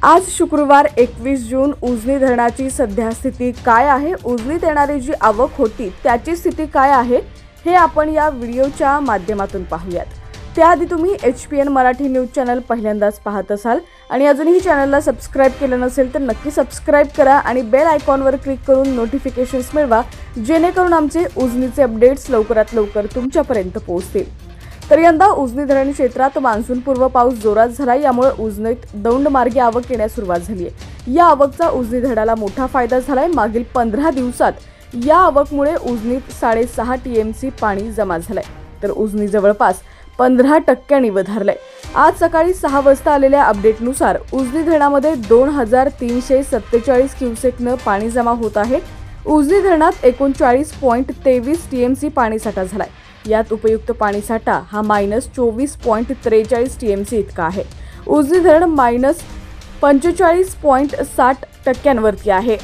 आज शुक्रवार 21 जून उजनी धरणाची सध्या स्थिती काय आहे, उजनीत येणारी जी आवक होती त्याची स्थिती काय आहे हे आपण या व्हिडिओच्या माध्यमातून पाहूयात। त्याआधी तुम्ही HPN मराठी न्यूज चॅनल पहिल्यांदाच पाहत असाल आणि अजूनही चॅनलला सबस्क्राइब केलं नसेल तर नक्की सबस्क्राइब करा आणि बेल आयकॉनवर क्लिक करून नोटिफिकेशन्स मिळवा, जेणेकरून आमचे उजनीचे अपडेट्स लवकरात लवकर तुमच्यापर्यंत पोहोचतील। तर यंदा उजनी धरण क्षेत्रात मान्सूनपूर्व पाऊस जोरात झाला, यामुळे उजनीत दौंड मार्गे आवक येण्यास सुरुवात झाली आहे। या आवकचा उजनी धरणाला मोठा फायदा झालाय। मागील 15 दिवसात या आवकमुळे उजनीत 6.5 TMC पाणी जमा झालंय, तर उजनी जवळपास 15% वधारलंय। आज सकाळी 6 वाजता आलेल्या अपडेटनुसार उजनी धरणामध्ये 2347 क्युसेकनं पाणी जमा होत आहे। उजनी धरणात 39.23 TMC पाणीसाठा झालाय। यात उपयुक्त पाणीसाठा हा -24.43 TMC इतका आहे। उजनी धरण -45.60% वरती आहे।